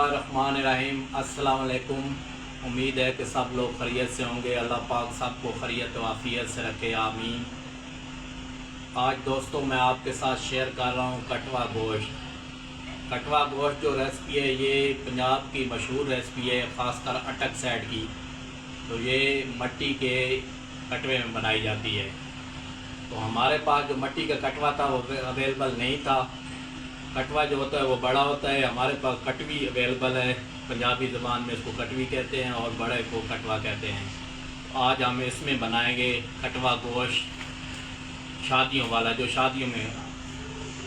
बिस्मिल्लाहिर्रहमानिर्रहीम। अस्सलाम वालेकुम। उम्मीद है कि सब लोग खैरियत से होंगे। अल्लाह पाक सबको खैरियत व आफियत से रखे, आमीन। आज दोस्तों मैं आपके साथ शेयर कर रहा हूँ कटवा गोश्त। कटवा गोश्त जो रेसिपी है ये पंजाब की मशहूर रेसिपी है, ख़ासकर अटक साइड की। तो ये मट्टी के कटवे में बनाई जाती है। तो हमारे पास जो मट्टी का कटवा था वो अवेलेबल नहीं था। कटवा जो होता है वो बड़ा होता है, हमारे पास कटवी अवेलेबल है। पंजाबी ज़बान में इसको कटवी कहते हैं और बड़े को कटवा कहते हैं। तो आज हम इसमें बनाएंगे कटवा गोश्त शादियों वाला, जो शादियों में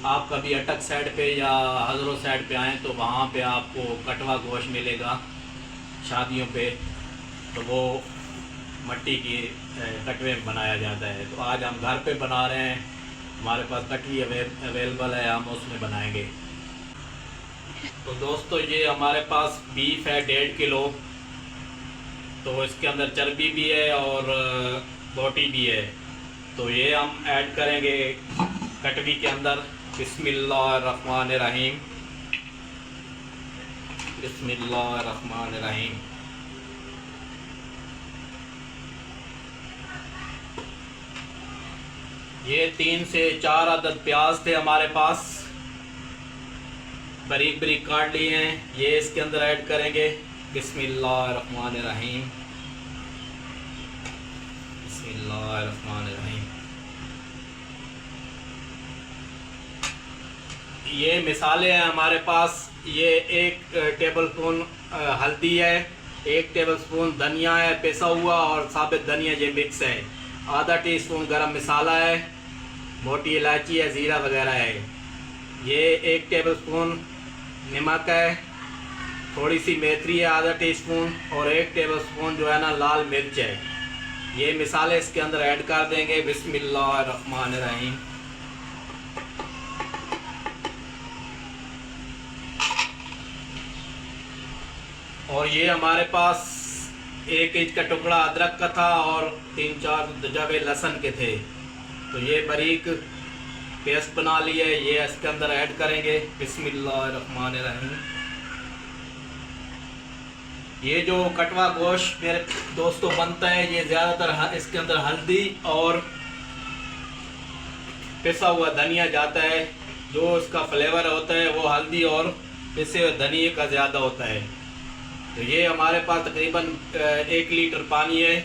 आप कभी अटक साइड पे या हज़रो साइड पे आएँ तो वहाँ पे आपको कटवा गोश्त मिलेगा शादियों पे। तो वो मट्टी की कटवे में बनाया जाता है। तो आज हम घर पे बना रहे हैं, हमारे पास कटवी अवेलेबल है, हम उसमें बनाएंगे। तो दोस्तों ये हमारे पास बीफ है 1.5 किलो। तो इसके अंदर चर्बी भी है और बोटी भी है। तो ये हम ऐड करेंगे कटवी के अंदर। बिस्मिल्लाहिर्रहमानिर्रहीम, बिस्मिल्लाहिर्रहमानिर्रहीम। ये 3 से 4 अदद प्याज थे हमारे पास, बारीक बारीक काट लिए हैं। ये इसके अंदर ऐड करेंगे। बिस्मिल्लाहिर्रहमानिर्रहीम, बिस्मिल्लाहिर्रहमानिर्रहीम। ये मिसाले हैं हमारे पास। ये 1 टेबलस्पून हल्दी है, 1 टेबलस्पून धनिया है पिसा हुआ और साबित धनिया ये मिक्स है, आधा टीस्पून गरम मसाला है, मोटी इलायची है, ज़ीरा वगैरह है। ये 1 टेबलस्पून नमक है, थोड़ी सी मेथी है आधा टीस्पून और 1 टेबलस्पून जो है ना लाल मिर्च है। ये मिसाले इसके अंदर ऐड कर देंगे। बिस्मिल्लाहिर्रहमानिर्रहीम। और ये हमारे पास 1 इंच का टुकड़ा अदरक का था और 3-4 जवे लहसुन के थे। तो ये बारीक पेस्ट बना लिए, ये इसके अंदर ऐड करेंगे। बिस्मिल्लाहिर्रहमानिर्रहीम। ये जो कटवा गोश्त मेरे दोस्तों बनता है, ये ज़्यादातर इसके अंदर हल्दी और पिसा हुआ धनिया जाता है। जो इसका फ्लेवर होता है वो हल्दी और पिसे हुए धनिए का ज़्यादा होता है। तो ये हमारे पास तकरीबन 1 लीटर पानी है,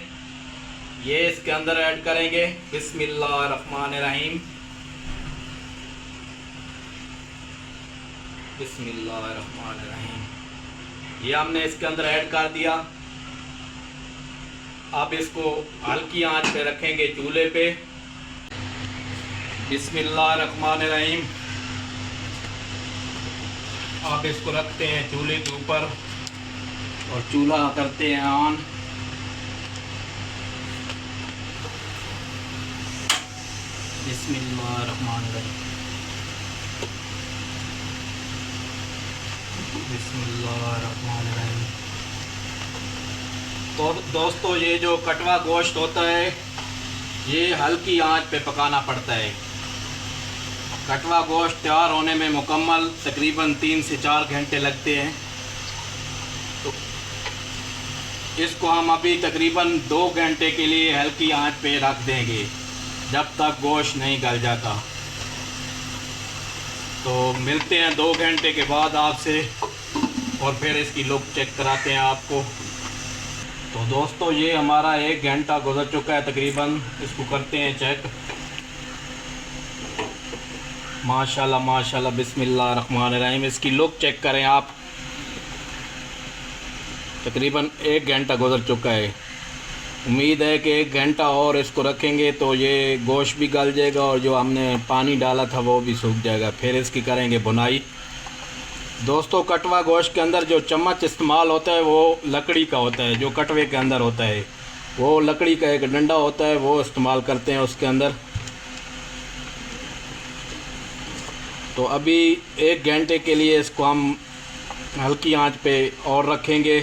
ये इसके अंदर ऐड करेंगे। बिस्मिल्लाहिर्रहमानिर्रहीम, बिस्मिल्लाहिर्रहमानिर्रहीम। ये हमने इसके अंदर ऐड कर दिया। अब इसको हल्की आंच पे रखेंगे चूल्हे पे। बिस्मिल्लाहिर्रहमानिर्रहीम। अब इसको रखते हैं चूल्हे के ऊपर और चूल्हा करते हैं ऑन। बिस्मिल्लाहिर्रहमानिर्रहीम, बिस्मिल्लाहिर्रहमानिर्रहीम। तो दोस्तों ये जो कटवा गोश्त होता है ये हल्की आंच पे पकाना पड़ता है। कटवा गोश्त तैयार होने में मुकम्मल तकरीबन 3 से 4 घंटे लगते हैं। तो इसको हम अभी तकरीबन 2 घंटे के लिए हल्की आंच पे रख देंगे जब तक गोश्त नहीं गल जाता। तो मिलते हैं 2 घंटे के बाद आपसे और फिर इसकी लुक चेक कराते हैं आपको। तो दोस्तों ये हमारा 1 घंटा गुजर चुका है तकरीबन। इसको करते हैं चेक। माशाल्लाह माशाल्लाह, बिस्मिल्लाहिर्रहमानिर्रहीम। इसकी लुक चेक करें आप। तकरीबन 1 घंटा गुजर चुका है। उम्मीद है कि 1 घंटा और इसको रखेंगे तो ये गोश्त भी गल जाएगा और जो हमने पानी डाला था वो भी सूख जाएगा। फिर इसकी करेंगे बुनाई। दोस्तों कटवा गोश्त के अंदर जो चम्मच इस्तेमाल होता है वो लकड़ी का होता है। जो कटवे के अंदर होता है वो लकड़ी का एक डंडा होता है, वो इस्तेमाल करते हैं उसके अंदर। तो अभी 1 घंटे के लिए इसको हम हल्की आंच पे और रखेंगे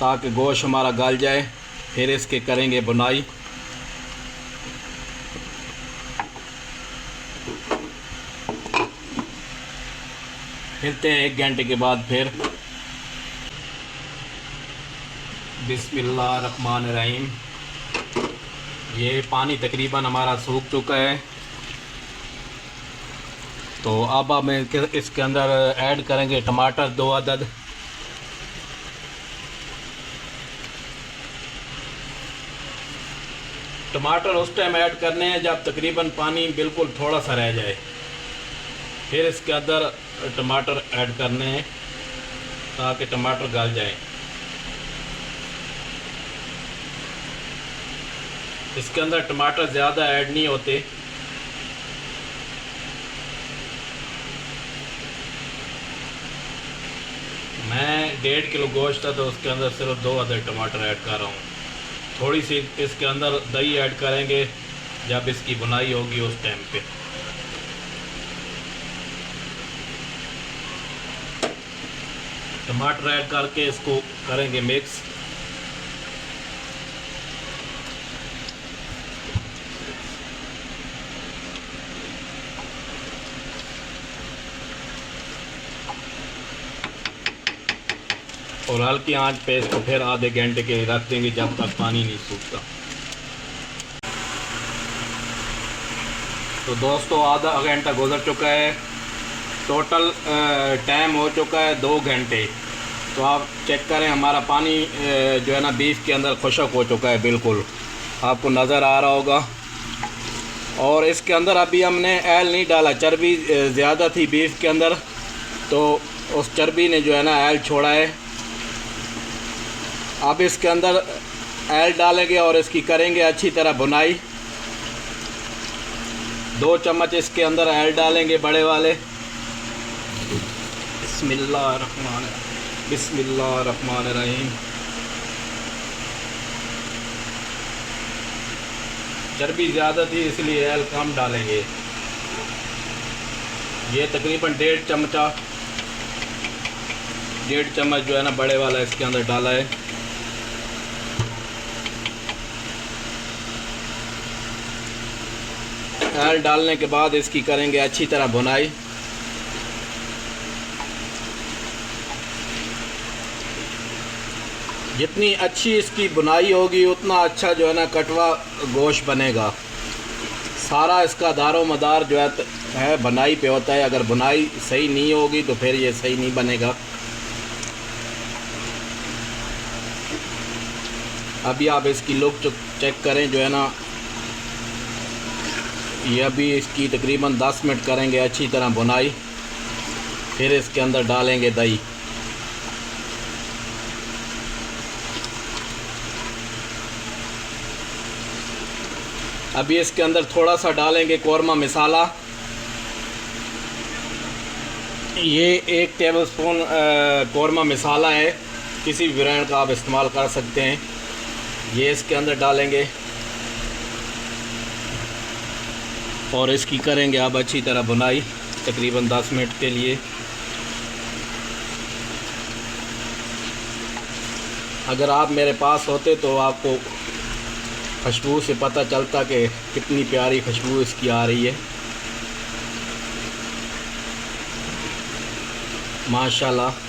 ताकि गोश्त हमारा गल जाए। फिर इसके करेंगे बुनाई। मिलते हैं 1 घंटे के बाद फिर। बिस्मिल्लाहिर्रहमानिर्रहीम। ये पानी तकरीबन हमारा सूख चुका है, तो अब हम इसके अंदर ऐड करेंगे टमाटर 2 अदद। टमाटर उस टाइम ऐड करने हैं जब तकरीबन पानी बिल्कुल थोड़ा सा रह जाए, फिर इसके अंदर टमाटर ऐड करने हैं ताकि टमाटर गल जाए। इसके अंदर टमाटर ज़्यादा ऐड नहीं होते। मैं 1.5 किलो गोश्त था तो उसके अंदर सिर्फ 2 अदद टमाटर ऐड कर रहा हूँ। थोड़ी सी इसके अंदर दही ऐड करेंगे जब इसकी बुनाई होगी उस टाइम पे। टमाटर ऐड करके इसको करेंगे मिक्स। और हल्की आंच पे इसको फिर आधे घंटे के लिए रख देंगे जब तक पानी नहीं सूखता। तो दोस्तों आधा घंटा गुजर चुका है, टोटल टाइम हो चुका है 2 घंटे। तो आप चेक करें हमारा पानी जो है ना बीफ के अंदर खुश्क हो चुका है, बिल्कुल आपको नज़र आ रहा होगा। और इसके अंदर अभी हमने ऐल नहीं डाला, चर्बी ज़्यादा थी बीफ के अंदर, तो उस चर्बी ने जो है ना ऐल छोड़ा है। अब इसके अंदर ऐल डालेंगे और इसकी करेंगे अच्छी तरह भुनाई। 2 चम्मच इसके अंदर ऐल डालेंगे बड़े वाले। बिस्मिल्लाहिर्रहमानिर्रहीम। चर्बी ज़्यादा थी इसलिए ऐल कम डालेंगे। ये तकरीबन 1.5 चम्मच जो है ना बड़े वाला इसके अंदर डाला है। ऐल डालने के बाद इसकी करेंगे अच्छी तरह भुनाई। जितनी अच्छी इसकी बुनाई होगी उतना अच्छा जो है ना कटवा गोश्त बनेगा। सारा इसका दारो मदार जो है बुनाई पे होता है। अगर बुनाई सही नहीं होगी तो फिर ये सही नहीं बनेगा। अभी आप इसकी लुक चेक करें जो है ना, ये अभी इसकी तकरीबन 10 मिनट करेंगे अच्छी तरह बुनाई। फिर इसके अंदर डालेंगे दही। अभी इसके अंदर थोड़ा सा डालेंगे कौरमा मसाला। ये 1 टेबलस्पून कौरमा मसाला है, किसी भी ब्रांड का आप इस्तेमाल कर सकते हैं। ये इसके अंदर डालेंगे और इसकी करेंगे अब अच्छी तरह भुनाई तकरीबन 10 मिनट के लिए। अगर आप मेरे पास होते तो आपको खुशबू से पता चलता कि कितनी प्यारी खुशबू इसकी आ रही है, माशाल्लाह।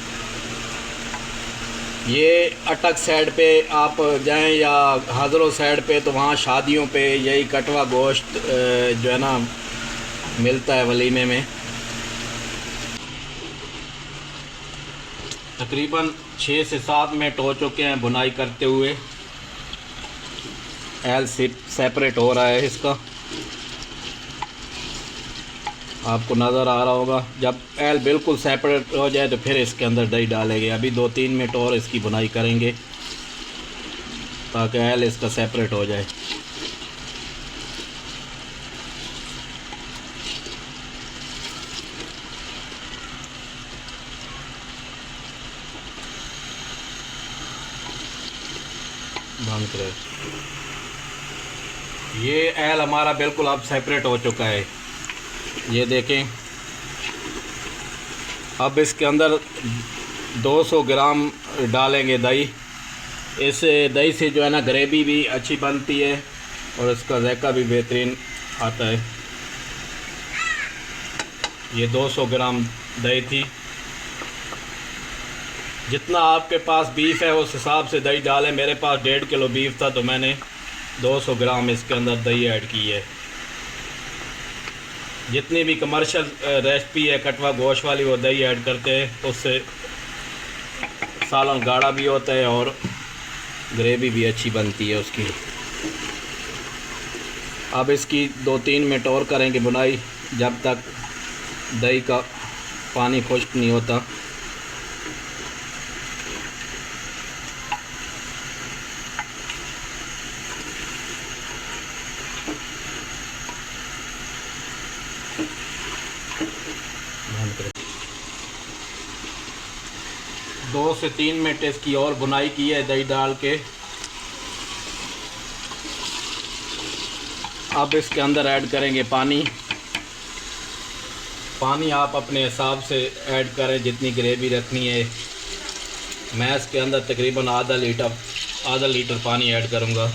ये अटक साइड पे आप जाएं या हाज़रों साइड पे तो वहाँ शादियों पे यही कटवा गोश्त जो है ना मिलता है वलीमे में। तकरीबन 6 से 7 मिनट हो चुके हैं बुनाई करते हुए। ऐल सेपरेट हो रहा है इसका, आपको नज़र आ रहा होगा। जब ऐल बिल्कुल सेपरेट हो जाए तो फिर इसके अंदर दही डालेंगे। अभी 2-3 मिनट और इसकी बुनाई करेंगे ताकि ऐल इसका सेपरेट हो जाए। ये ऐल हमारा बिल्कुल अब सेपरेट हो चुका है, ये देखें। अब इसके अंदर 200 ग्राम डालेंगे दही। इस दही से जो है ना ग्रेवी भी अच्छी बनती है और इसका जायका भी बेहतरीन आता है। ये 200 ग्राम दही थी, जितना आपके पास बीफ है उस हिसाब से दही डालें। मेरे पास 1.5 किलो बीफ था तो मैंने 200 ग्राम इसके अंदर दही ऐड की है। जितनी भी कमर्शियल रेसिपी है कटवा गोश्त वाली वो दही ऐड करते हैं, तो उससे सालन गाढ़ा भी होता है और ग्रेवी भी अच्छी बनती है उसकी। अब इसकी 2-3 मिनट और करेंगे बुनाई, जब तक दही का पानी खुश्क नहीं होता। दो से 3 मिनट इसकी और बुनाई की है दही डाल के। अब इसके अंदर ऐड करेंगे पानी। पानी आप अपने हिसाब से ऐड करें जितनी ग्रेवी रखनी है। मैं इसके अंदर तकरीबन आधा लीटर पानी ऐड करूँगा।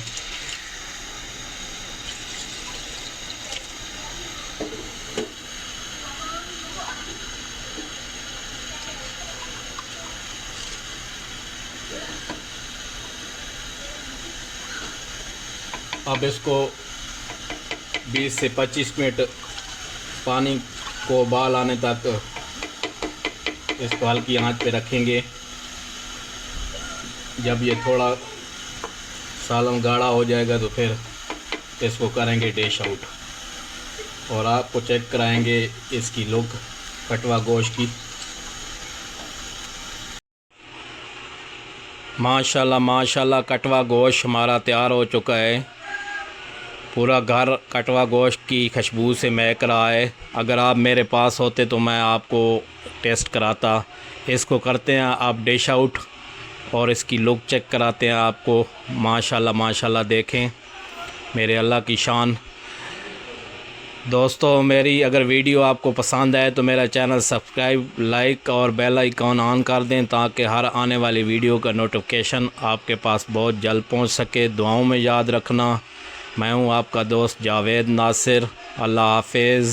अब इसको 20 से 25 मिनट पानी को उबाल आने तक इसको हल्की आंच पे रखेंगे। जब ये थोड़ा सालन गाढ़ा हो जाएगा तो फिर इसको करेंगे डिश आउट और आपको चेक कराएंगे इसकी लुक कटवा गोश्त की। माशाल्लाह माशाल्लाह कटवा गोश्त हमारा तैयार हो चुका है। पूरा घर कटवा गोश्त की खुशबू से महक रहा है। अगर आप मेरे पास होते तो मैं आपको टेस्ट कराता। इसको करते हैं आप डिश आउट और इसकी लुक चेक कराते हैं आपको। माशाल्लाह माशाल्लाह देखें मेरे अल्लाह की शान। दोस्तों मेरी अगर वीडियो आपको पसंद आए तो मेरा चैनल सब्सक्राइब, लाइक और बेल आइकॉन ऑन कर दें ताकि हर आने वाली वीडियो का नोटिफिकेशन आपके पास बहुत जल्द पहुंच सके। दुआओं में याद रखना। मैं हूं आपका दोस्त जावेद नासिर। अल्लाह हाफिज़।